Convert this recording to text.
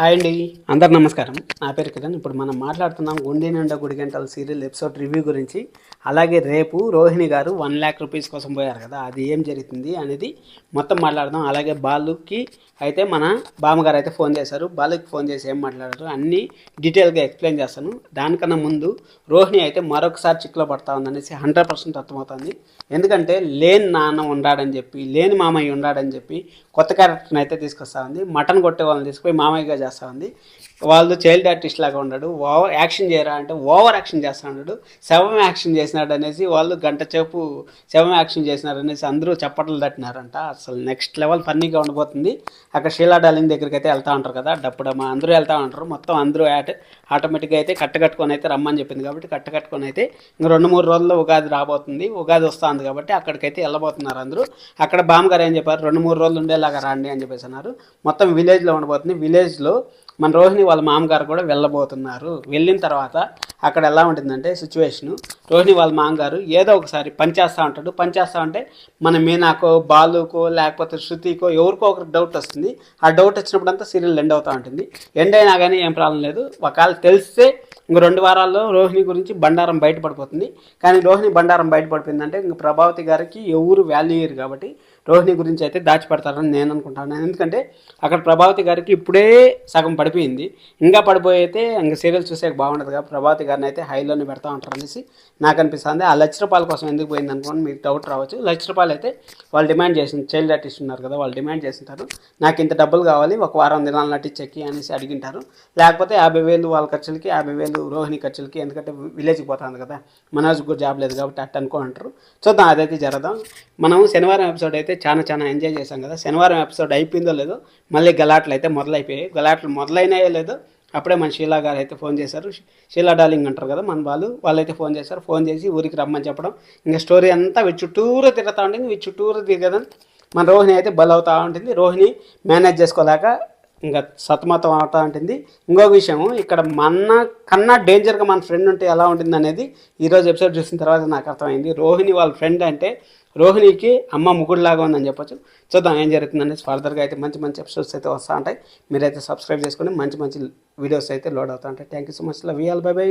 Hi అండి, అందరు నమస్కారం. నా పేరు కిరణ్. ఇప్పుడు మనం మాట్లాడుతున్నాం గుండె నిండా గుడి గంటల సీరియల్ ఎపిసోడ్ రివ్యూ గురించి. అలాగే రేపు రోహిణి గారు 1,00,000 రూపీస్ కోసం పోయారు కదా, అది ఏం జరుగుతుంది అనేది మొత్తం మాట్లాడదాం. అలాగే బాలుకి అయితే మన బామ్మగారు అయితే ఫోన్ చేశారు. బాలుకి ఫోన్ చేసి ఏం మాట్లాడారు అన్నీ డీటెయిల్గా ఎక్స్ప్లెయిన్ చేస్తాను. దానికన్నా ముందు రోహిణి అయితే మరొకసారి చిక్కులో పడతా ఉందనేసి 100% అర్థమవుతుంది. ఎందుకంటే లేని నాన్న ఉండాడని చెప్పి, లేని మామయ్య ఉండాడని చెప్పి కొత్త క్యారెక్టర్ని అయితే తీసుకొస్తా ఉంది. మటన్ కొట్టే వాళ్ళని తీసుకుపోయి మామయ్యగా చేస్తూ ఉంది. వాళ్ళు చైల్డ్ ఆర్టిస్ట్ లాగా ఉన్నాడు. ఓవర్ యాక్షన్ చేయరా అంటే ఓవర్ యాక్షన్ చేస్తూ ఉన్నాడు. శవం యాక్షన్ చేసినాడు అనేసి వాళ్ళు గంట సేపు శవం యాక్షన్ చేసినారు అనేసి అందరూ చప్పట్లు తట్టినారంట. అసలు నెక్స్ట్ లెవెల్ ఫన్నీగా ఉండబోతుంది. అక్కడ షీలా డార్లింగ్ దగ్గరికి అయితే వెళ్తూ ఉంటారు కదా, డప్పుడమ్మ అందరూ వెళ్తూ ఉంటారు. మొత్తం అందరూ ఆటోమేటిక్గా అయితే కట్టుకొని అయితే రమ్మని చెప్పింది కాబట్టి కట్టుకొని అయితే ఇంకా 2-3 రోజుల్లో ఉగాది రాబోతుంది. ఉగాది వస్తుంది కాబట్టి అక్కడికైతే వెళ్ళబోతున్నారు అందరూ. అక్కడ బామ్మగారు ఏం చెప్పారు, 2-3 రోజులు ఉండేలాగా రండి అని చెప్పేసి అన్నారు. మొత్తం విలేజ్లో ఉండబోతుంది. విలేజ్లో మన రోహిణి వాళ్ళ మామగారు కూడా వెళ్ళబోతున్నారు. వెళ్ళిన తర్వాత అక్కడ ఎలా ఉంటుందంటే సిచ్యువేషను, రోహిణి వాళ్ళ మామగారు ఏదో ఒకసారి పనిచేస్తూ ఉంటాడు. పనిచేస్తూ ఉంటే మన మీనాకో, బాలుకో, లేకపోతే శృతికో ఎవరికో ఒకరికి డౌట్ వస్తుంది. ఆ డౌట్ వచ్చినప్పుడు అంతా సీరియల్ ఎండ్ అవుతూ ఉంటుంది. ఎండ్ అయినా కానీ ఏం ప్రాబ్లం లేదు. ఒకవేళ తెలిస్తే ఇంక 2 వారాల్లో రోహిణి గురించి బండారం బయటపడిపోతుంది. కానీ రోహిణి బండారం బయటపడిపోయిందంటే ఇంక ప్రభావతి గారికి ఎవరు వాల్యూ ఇయ్యరు కాబట్టి రోహిణి గురించి అయితే దాచిపెడతారని నేను అనుకుంటాను. ఎందుకంటే అక్కడ ప్రభావతి గారికి ఇప్పుడే సగం పడిపోయింది. ఇంకా పడిపోయితే ఇంక సీరియల్ చూసే బాగుండదు కాబట్టి ప్రభావతి గారిని అయితే హైలోనే పెడతా ఉంటారు అనేసి నాకు అనిపిస్తుంది. ఆ ₹1,00,000 కోసం ఎందుకు పోయింది అనుకోండి మీకు డౌట్ రావచ్చు. ₹1,00,000 అయితే వాళ్ళు డిమాండ్ చేసింది, చైల్డ్ ఆర్టిస్ట్ ఉన్నారు కదా, వాళ్ళు డిమాండ్ చేసింటారు. నాకు ఇంత డబ్బులు కావాలి, 1 వారం దినాలు నటించెక్కి అనేసి అడిగింటారు. లేకపోతే 50,000 వాళ్ళ ఖర్చులకి, 50,000 రోహిణి ఖర్చులకి. ఎందుకంటే విలేజ్కి పోతుంది కదా, మనోజ్ కూడా జాబ్ లేదు కాబట్టి అట్ట అనుకో అంటారు. చూద్దాం అదైతే జరగదాం. మనం శనివారం ఎపిసోడ్ అయితే చాలా ఎంజాయ్ చేశాం కదా. శనివారం ఎపిసోడ్ అయిపోయిందో లేదో మళ్ళీ గలాట్లు అయితే మొదలైపోయాయి. గలాట్లు మొదలైనాయో లేదో అప్పుడే మన షీలా గారు అయితే ఫోన్ చేశారు. షీలా డార్లింగ్ అంటారు కదా మన వాళ్ళైతే ఫోన్ చేశారు. ఫోన్ చేసి ఊరికి రమ్మని చెప్పడం. ఇంకా స్టోరీ అంతా చుట్టూరు తిరుగుతూ ఉంటుంది. చుట్టూరు తిరగదని మన రోహిణి అయితే బల్ అవుతూ ఉంటుంది. రోహిణి మేనేజ్ చేసుకోలేక ఇంకా సతమతం అవుతూ ఉంటుంది. ఇంకొక విషయం, ఇక్కడ మన కన్నా డేంజర్గా మన ఫ్రెండ్ ఉంటే ఎలా ఉంటుంది అనేది ఈరోజు ఎపిసోడ్ చూసిన తర్వాత నాకు అర్థమైంది. రోహిణి వాళ్ళ ఫ్రెండ్ అంటే రోహిణికి అమ్మ ముగ్గురులాగా ఉందని చెప్పొచ్చు. చూద్దాం ఏం జరుగుతుందనేసి. ఫర్దర్గా అయితే మంచి ఎపిసోడ్స్ అయితే వస్తూ ఉంటాయి. మీరైతే సబ్స్క్రైబ్ చేసుకొని మంచి వీడియోస్ అయితే లోడ్ అవుతూ ఉంటాయి. Thank you so much. Love you all. By by.